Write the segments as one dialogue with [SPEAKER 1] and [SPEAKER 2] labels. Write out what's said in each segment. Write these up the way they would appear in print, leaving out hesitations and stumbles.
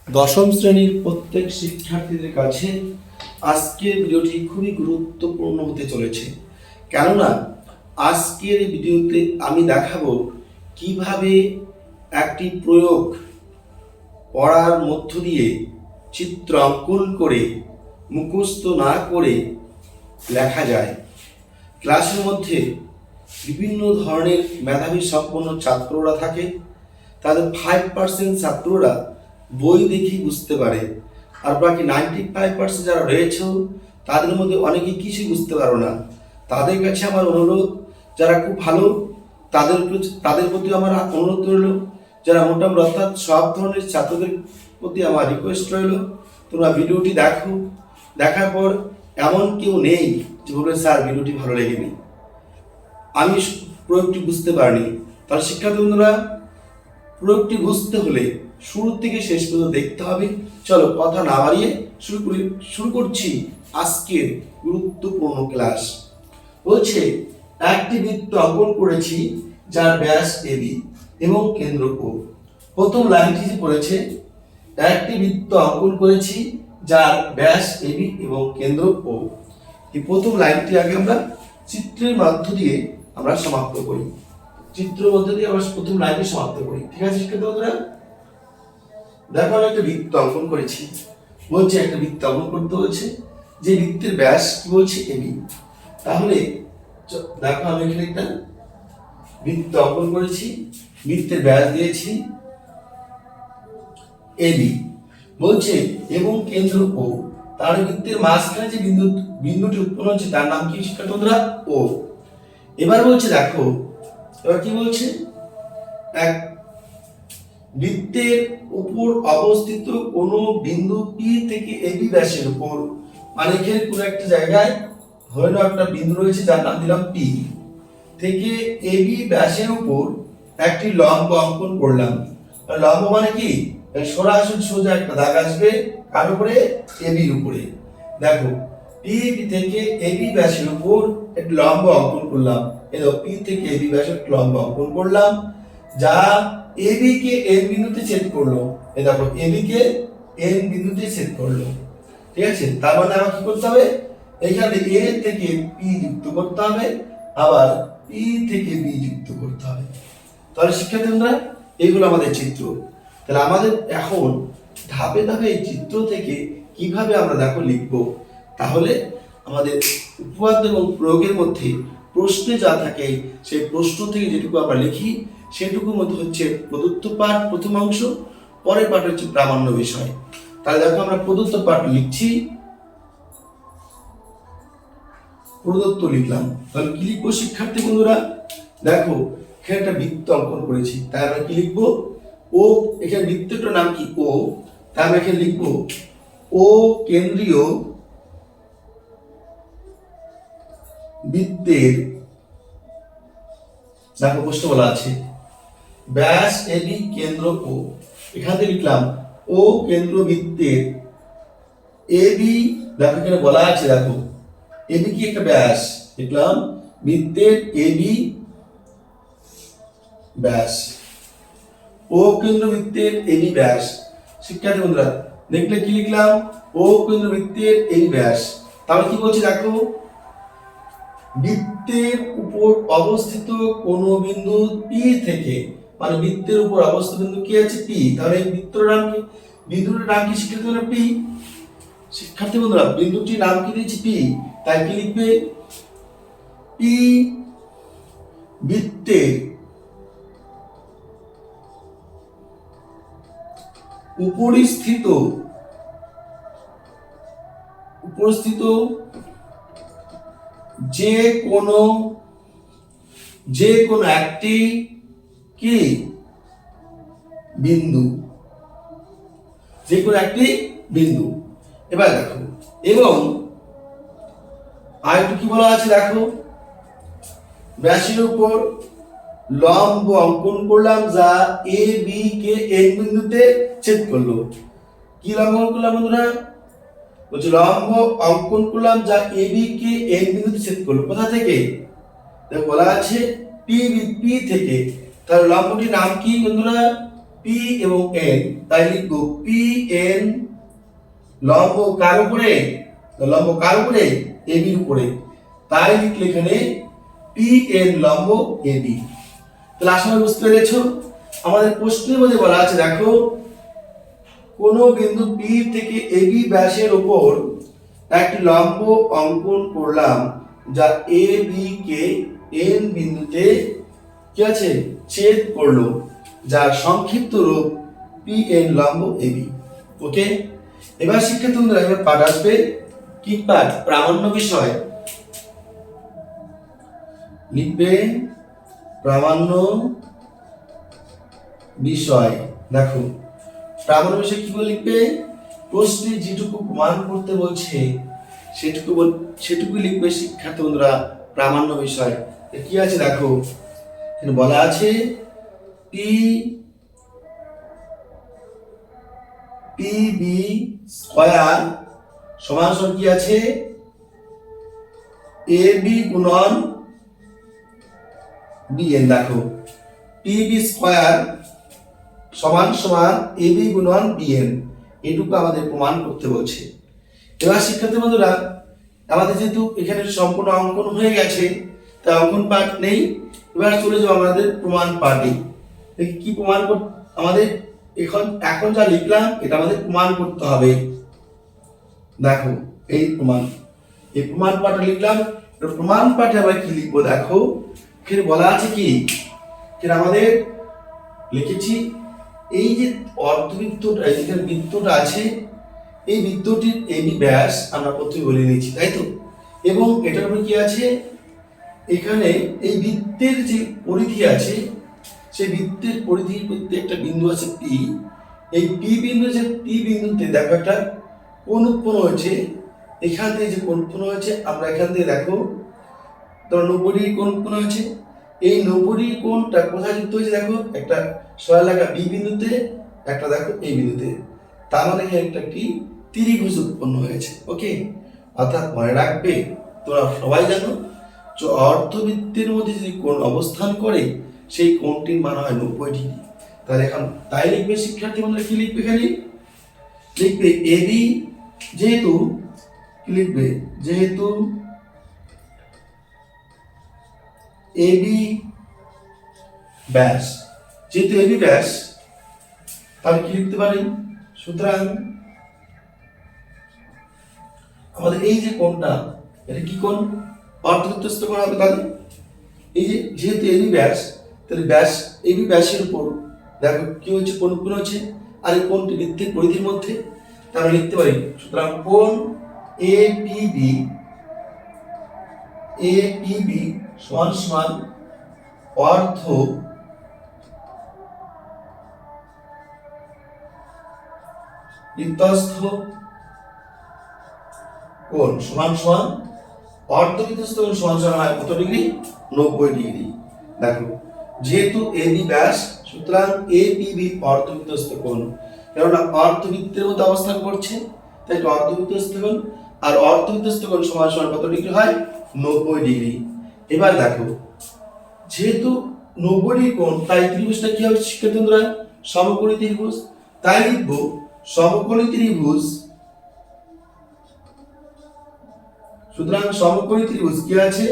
[SPEAKER 1] দশম শ্রেণীর প্রত্যেক শিক্ষার্থীদের কাছে আজকের ভিডিওটি খুবই গুরুত্বপূর্ণ হতে চলেছে। কেননা আজকের ভিডিওতে আমি দেখাবো কিভাবে একটি প্রয়োগ পড়ার মধ্য দিয়ে চিত্র অঙ্কন করে মুখস্থ না করে লেখা যায়। ক্লাসের মধ্যে বিভিন্ন ধরনের মেধাবী সম্পন্ন ছাত্ররা থাকে। তাদের 5% ছাত্ররা বই দেখি বুঝতে পারে, আর বাকি 95% যারা রয়েছে তাদের মধ্যে অনেকে কিছুই বুঝতে পারো না। তাদের কাছে আমার অনুরোধ, যারা খুব ভালো তাদের প্রতি আমার অনুরোধ রইল, যারা মোটামুটি অর্থাৎ সব ধরনের ছাত্রদের প্রতি আমার রিকোয়েস্ট রইল, তোমরা ভিডিওটি দেখো। দেখার পর এমন কেউ নেই যে বলবে স্যার ভিডিওটি ভালো লেগেনি, আমি প্রয়োগটি বুঝতে পারিনি। তাহলে শিক্ষার্থী বন্ধুরা, প্রয়োগটি বুঝতে হলে শুরু থেকে শেষ পর্যন্ত দেখতে হবে। চলো কথা না বাড়িয়ে শুরু করছি আজকের গুরুত্বপূর্ণ ক্লাস। বলছে একটি বৃত্ত অঙ্কন করেছি যার ব্যাস এবি এবং কেন্দ্র ও। প্রথম লাইনটি যে পড়েছে, একটি বৃত্ত অঙ্কন করেছি যার ব্যাস এবি এবং কেন্দ্র ও। এই প্রথম লাইনটি আগে আমরা চিত্রের মাধ্য দিয়ে আমরা সমাপ্ত করি। চিত্রের মধ্যে দিয়ে আমরা প্রথম লাইনটি সমাপ্ত করি। ঠিক আছে শিক্ষার্থী বন্ধুরা, দেখো আমি একটা বৃত্ত অঙ্কন করেছি। বলছে একটা বৃত্ত অঙ্কন করতে হচ্ছে, যে বৃত্তের ব্যাস কি বলছে এবি। তাহলে দেখো আমি এখানে একটা বৃত্ত অঙ্কন করেছি, বৃত্তের ব্যাস দিয়েছি এবি, বলছে এবং কেন্দ্র ও। তার বৃত্তের মাঝখানে যে বিন্দুটি উৎপন্ন হচ্ছে তার নাম কি শিক্ষার্থী বন্ধুরা? ও। এবার বলছে দেখো, এবার কি বলছে, এক বৃত্তের উপর অবস্থিত কোন বিন্দু পি থেকে এবি ব্যাসের উপর, মানে এখানে কোনো একটা জায়গায় ধরে নাও একটা বিন্দু রয়েছে যার নাম দিলাম পি, থেকে এবি ব্যাসের উপর একটি লম্ব অঙ্কন করলাম। লম্ব মানে কি, সরাসরি সোজা একটা দাগ আসবে কার উপরে? এবির উপরে। দেখো পি থেকে এবি ব্যাসের উপর একটি লম্ব অঙ্কন করলাম। এই দেখো পি থেকে এবি ব্যাসের লম্ব অঙ্কন করলাম, যা এবি কে এন বিন্দুতে ছেদ করলো। এই দেখো এবি কে এন বিন্দুতে ছেদ করলো। ঠিক আছে, তার মানে আমাকে কি করতে হবে, এখানে এ থেকে পি যুক্ত করতে হবে, আবার পি থেকে বি যুক্ত করতে হবে। তাহলে শিক্ষার্থীরা, এইগুলো আমাদের চিত্র। তাহলে আমাদের এখন ধাপে ধাপে এই চিত্র থেকে কিভাবে আমরা দেখো লিখবো। তাহলে আমাদের উপপাদ্য এবং প্রয়োগের মধ্যে প্রশ্নে যা থাকে সেই প্রশ্ন থেকে যেটুকু আমরা লিখি সেটুকুর মধ্যে হচ্ছে প্রদত্ত পাঠ প্রথম অংশ, পরের পাঠ হচ্ছে প্রামাণ্য বিষয়। তাহলে দেখো আমরা প্রদত্ত পাঠ লিখছি, প্রদত্ত লিখলাম। তাহলে কি লিখবো শিক্ষার্থী বন্ধুরা? দেখো এখানে একটা বৃত্ত অঙ্কন করেছি, তাই আমরা কি লিখবো? ও। এখানে বৃত্তটার নাম কি? ও। তাই আমরা এখানে লিখবো ও কেন্দ্রীয় বৃত্তের, দেখো প্রশ্ন বলা আছে ব্যাস এবি কেন্দ্র ও। এখান থেকে লিখলাম ও কেন্দ্র বৃত্তের এবি, দেখো এখানে বলা আছে, দেখো এবি কি একটা ব্যাস, লিখলাম বৃত্তের এবি ব্যাস, ও কেন্দ্র বৃত্তের এবি ব্যাস। শিক্ষার্থী বন্ধুরা দেখলে কি লিখলাম? ও কেন্দ্র বৃত্তের এবি ব্যাস। তাহলে কি বলছে দেখো, বৃত্তের উপর অবস্থিত কোন বিন্দু পি থেকে, মানে বৃত্তের উপর অবস্থিত বিন্দু কি আছে? পি। তাহলে এই বৃত্তর নাম কি? বিন্দুটির নাম কি শিক্ষার্থী বন্ধুরা? পি। শিক্ষার্থী বন্ধুরা বিন্দুটির নাম কি দিয়েছি? পি। তাই কি লিখবে? পি বৃত্তের উপরিস্থিত যে কোনো একটি কি বিন্দু, যে কোনো একটি বিন্দু। এবার দেখো, এবং আরেকটু কি বলা আছে দেখো, ব্যাসের উপর লম্ব অঙ্কন করলাম যা এ বি কে এন বিন্দুতে ছেদ করলো। কি লম্ব অঙ্কন করলাম বন্ধুরা? বলছে লম্ব অঙ্কন করলাম যা এ বি কে এন বিন্দুতে ছেদ করলো। কোথা থেকে? দেখো বলা আছে পি থেকে। তাহলে লম্বটির নাম কি বন্ধুরা? পি এবং এন, তাই লিখবো পি এন লম্ব কার উপরে, লম্ব কার উপরে, এ বির উপরে, তাই লিখলে এখানে পি এন লম্ব এ বি। তাহলে আশা করি বুঝতে পেরেছো। আমাদের প্রশ্নের মধ্যে বলা আছে দেখো, কোন বিন্দু পি থেকে এ বি ব্যাসের উপর একটি লম্ব অঙ্কন করলাম যা এ বি কে এন বিন্দুতে কি আছে ছেদ করলো, যার সংক্ষিপ্ত রূপ পি এন লম্ব এ বি। ওকে, এবার শিক্ষার্থী বন্ধুরা এবার পাঠ আসবে কি পাঠ, প্রামাণ্য বিষয়। লিখবে প্রামাণ্য বিষয়। দেখো প্রামাণ্য বিষয় কি বলে লিখবে, প্রশ্নে যেটুকু প্রমাণ করতে বলছে সেটুকু লিখবে শিক্ষার্থী বন্ধুরা প্রামাণ্য বিষয়। কি আছে দেখো, এখানে বলা আছে পি পি বি স্কয়ার সমান সমান কি আছে, এ বি গুণন বি এন। দেখো পি বি স্কয়ার সমান সমান এ বি গুণন বি এন, এটুকু আমাদের প্রমাণ করতে বলছে। এবার শিক্ষার্থী বন্ধুরা আমাদের যেহেতু এখানে সম্পূর্ণ অঙ্কন হয়ে গেছে, তাই অঙ্কন পাঠ নেই, এবার চলে যাবো আমাদের প্রমাণ পাঠে। কি প্রমাণ আমাদের এখন যা লিখলাম এটা আমাদের প্রমাণ করতে হবে। দেখো এই প্রমাণ পাঠে লিখলাম, প্রমাণ পাঠে আমরা কি লিখবো দেখো, এখানে বলা আছে কি, এখানে আমাদের লিখেছি এই যে অর্ধবৃত্তটা, যেখানে বৃত্তটা আছে, এই বৃত্তটির এবি ব্যাস আমরা প্রথমে বলে নিয়েছি, তাই তো। এবং এটার উপরে কি আছে, এখানে এই বৃত্তের যে পরিধি আছে, সেই বৃত্তের পরিধির মধ্যে একটা বিন্দু আছে পি। এই পি বিন্দু, যে পি বিন্দুতে দেখো একটা কোণ উৎপন্ন হয়েছে, এখান থেকে যে কোণ উৎপন্ন হয়েছে, আমরা এখান থেকে দেখো ধরো 90 ডিগ্রি কোণ উৎপন্ন হয়েছে। এই 90 ডিগ্রি কোণটা কোথায় যুক্ত হয়েছে দেখো, একটা সরলরেখা বি বিন্দুতে, একটা দেখো এই বিন্দুতে, তার মানে একটা কি ত্রিভুজ উৎপন্ন হয়েছে। ওকে, অর্থাৎ মনে রাখবে তোমরা সবাই জানো যে অর্ধবৃত্তের মধ্যে যদি কোণ অবস্থান করে সেই কোণটির মান হয় 90 ডিগ্রি। তাহলে এখন তাই লিখবে শিক্ষার্থী বন্ধুরা, কি লিখবে এখানে, লিখবে এবি, যেহেতু কি লিখবে, যেহেতু এবি ব্যাস, যেহেতু এবি ব্যাস, তাহলে কি লিখতে পারি, সুতরাং আমাদের এই যে কোণটা, এটা কি কোণ, অর্ধবৃত্তস্থ কোণ হবে। তাহলে এই যে যেহেতু এবি ব্যাস, তাহলে ব্যাস এবি ব্যাসের উপর দেখো কি হচ্ছে, কোণ উৎপন্ন হচ্ছে, আর এই কোণটি বৃত্তের পরিধির মধ্যে, তাহলে লিখতে পারি সুতরাং কোণ এ পি বি সমান সমান অর্ধ বৃত্তস্থ কোণ সমান সমান অর্ধবৃত্তস্থ কোণ সমান সমান হয় কত ডিগ্রি, 90 ডিগ্রি। দেখো যেহেতু এবি ব্যাস, সুতরাং এপিবি অর্ধবৃত্তস্থ কোণ, কেননা অর্ধবৃত্তের মধ্যে অবস্থান করছে, তাই এটা অর্ধবৃত্তস্থ কোণ, আর অর্ধবৃত্তস্থ কোণ সমান সমান কত ডিগ্রি হয়, 90 ডিগ্রি। এবার দেখো যেহেতু 90 ডিগ্রি কোণ, তাই ত্রিভুজটা কি হবে শিক্ষার্থী বন্ধুরা, সমকোণী ত্রিভুজ। তাই লিখবো সমকোণী ত্রিভুজ, সুতরাং সমকোণী ত্রিভুজ কি আছে,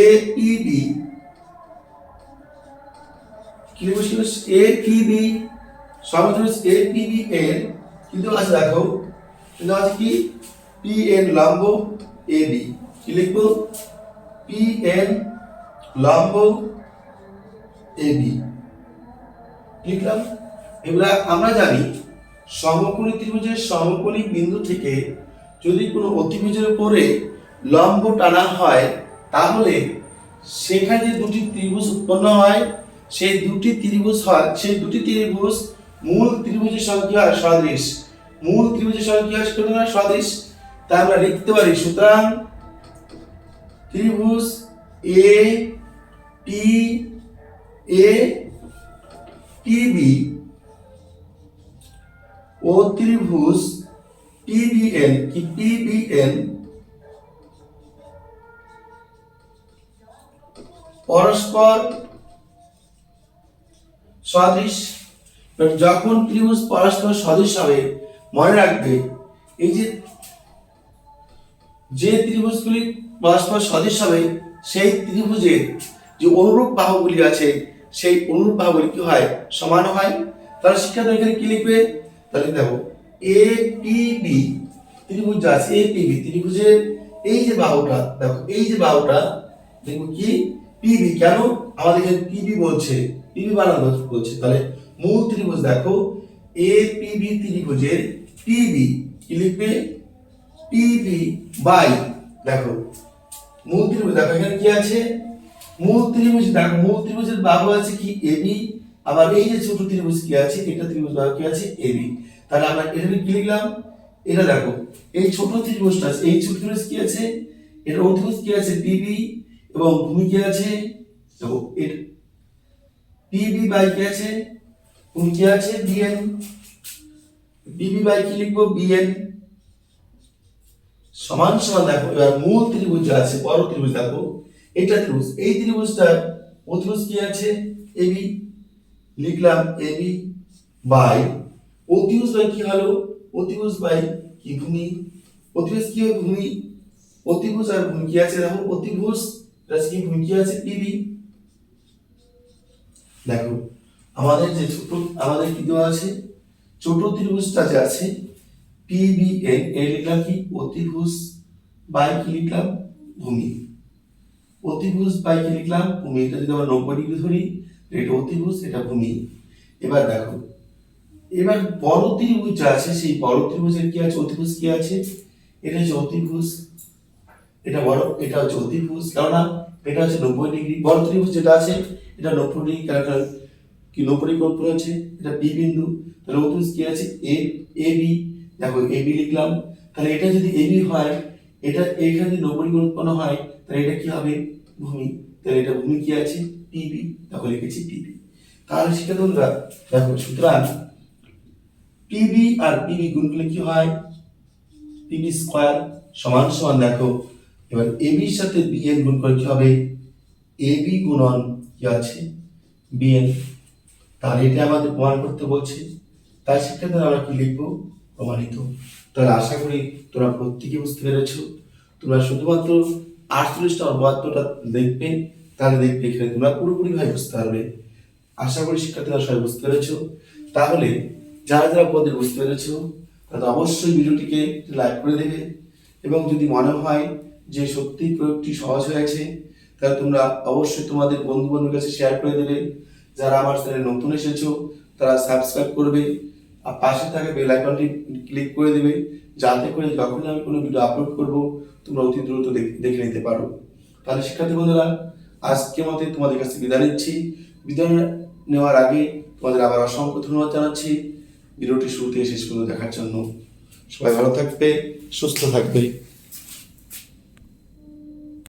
[SPEAKER 1] এপিবি, কি লিখবো, এপিবি সমত্রিভুজ এপিবি এর কিন্তু আছে দেখো, কিন্তু আছে কি পি এন লম্ব এবি, কি লিখবো, পি এন লম্ব এবি লিখলাম। এগুলা আমরা জানি সমকোণী ত্রিভুজের সমকোণী বিন্দু থেকে যদি কোনো অতিভুজের উপরে লম্ব টানা হয়, তাহলে সেখানে যে দুটি ত্রিভুজ উৎপন্ন হয়, সেই দুটি ত্রিভুজ মূল ত্রিভুজের সঙ্গে কি হয়, সদৃশ। মূল ত্রিভুজের সঙ্গে কি হয়, সদৃশ। তাই আমরা লিখতে পারি সুতরাং ত্রিভুজ এ পি বি ও ত্রিভুজ পিবিএন পরস্পর সদৃশ। যখন ত্রিভুজ পরস্পর সদৃশ হবে, মনে রাখবে এই যে ত্রিভুজগুলি পরস্পর সদৃশ হবে সেই ত্রিভুজের যে অনুরূপ বাহুগুলি আছে সেই অনুরূপ বাহুগুলি কি হয়, সমান হয়। তাহলে শিক্ষার্থী এখানে কি লিখবে, তাহলে দেখো এ পি বি ত্রিভুজ যা আছে, এ পি বি ত্রিভুজের এই যে বাহুটা, দেখো এই যে বাহুটা দেখো কি পিবি, কেন আমাদের এখানে পিবি বলছে, পিবি বানানো বলছে, তাহলে মূল ত্রিভুজ দেখো এ পিবি ত্রিভুজের পিবি কি লিখবে, পিবি বাই, দেখো মূল ত্রিভুজ দেখো এখানে কি আছে, মূল ত্রিভুজ দেখো মূল ত্রিভুজের বাহু আছে কি এবি, আবার এই যে ছোট ত্রিভুজ কি আছে, এটা ত্রিভুজ বাহু কি আছে এবি। তাহলে আমরা এখানে কি লিখলাম, এটা দেখো এই ছোট ত্রিভুজটা আছে, এই ছোট ত্রিভুজ কি আছে, এর অতিভুজ কি আছে পিবি, এবং ভূমি কি আছে, দেখো এর পিবি বাই কি আছে, ভূমি কি আছে বিএন, পিবি বাই কি লিখবো বিএন সমান সমান। দেখো এবার মূল ত্রিভুজ যা আছে, বড় ত্রিভুজ দেখো এটা ত্রিভুজ, এই ত্রিভুজটার অতিভুজ কি আছে এবি, লিখলাম এবি বাই অতিভুজ বাই কি হলো, অতিভুজ বাই কি ভূমি, অতিভুজ কি হবে ভূমি, অতিভুজ আর ভূমি কি আছে, দেখো অতিভুজ প্লাস কি ভূমি কি আছে পিবি। দেখো আমাদের যে ছোট, আমাদের কি দেওয়া আছে, ছোট ত্রিভুজটা যে আছে পিবিএন, এর লিখলাম কি অতিভুজ বাই কি লিখলাম ভূমি, অতিভুজ বাই কি লিখলাম ভূমি। এটা যদি আমরা 90 ডিগ্রি ধরি, এটা অতিভুজ এটা ভূমি। এবার দেখো এবার বড় ত্রিভুজ যা আছে সেই বড় ত্রিভুজের কি আছে, অতিভুজ কি আছে, এটা হচ্ছে অতিভুজ, এটা বড়, এটা হচ্ছে অতিভুজ, কেননা এটা হচ্ছে 90 ডিগ্রি, বড় ত্রিভুজ যেটা আছে এটা 90 ডিগ্রি, কারণ কি 90 ডিগ্রি কোণ আছে, এটা পি বিন্দু, তাহলে অতিভুজ কি আছে এ এ বি, দেখো এ বি লিখলাম। তাহলে এটা যদি এ বি হয়, এটা এইখানে যদি 90 ডিগ্রি উৎপন্ন হয়, তাহলে এটা কি হবে ভূমি, তাহলে এটা ভূমি কি আছে পিবি, দেখো লিখেছি পিবি। তাহলে সেটা তোমরা দেখো, সুতরাং পিবি আর পিবি গুণ করলে কি হয়, পিবি স্কয়ার সমান সমান, দেখো এবার এবি এর সাথে বিএন গুণ করে কি হবে, এবি গুণন কি আছে বিএন। তাহলে এটা আমাদের প্রমাণ করতে বলছে, তাই শিক্ষার্থী আমরা কি লিখবো, প্রমাণিত। তাহলে আশা করি তোমরা প্রত্যেকে বুঝতে পেরেছো। তোমরা শুধুমাত্র 48টা অবাধ্যটা দেখবে, তাহলে দেখবে এখানে তোমরা পুরোপুরি ভাবে বুঝতে পারবে। আশা করি শিক্ষার্থীরা সবাই বুঝতে পেরেছো। তাহলে যারা যারা পদের বুঝতে পেরেছো তারা অবশ্যই ভিডিওটিকে লাইক করে দেবে, এবং যদি মনে হয় যে সত্যি প্রয়োগটি সহজ হয়েছে, তাহলে তোমরা অবশ্যই তোমাদের বন্ধু বান্ধবের কাছে শেয়ার করে দেবে। যারা আমার চ্যানেলে নতুন এসেছো তারা সাবস্ক্রাইব করবে, আর পাশে থাকা বেল আইকনটি ক্লিক করে দেবে, যাতে করে যখনই আমি কোনো ভিডিও আপলোড করব তোমরা অতি দ্রুত দেখে নিতে পারো। তাহলে শিক্ষার্থী বন্ধুরা, আজকের মতো তোমাদের কাছে বিদায় নিচ্ছি। বিদায় নেওয়ার আগে তোমাদের আবার অসংখ্য ধন্যবাদ জানাচ্ছি ভিডিওটি শুরু থেকে শেষ পর্যন্ত দেখার জন্য। সবাই ভালো থাকবে, সুস্থ থাকবে।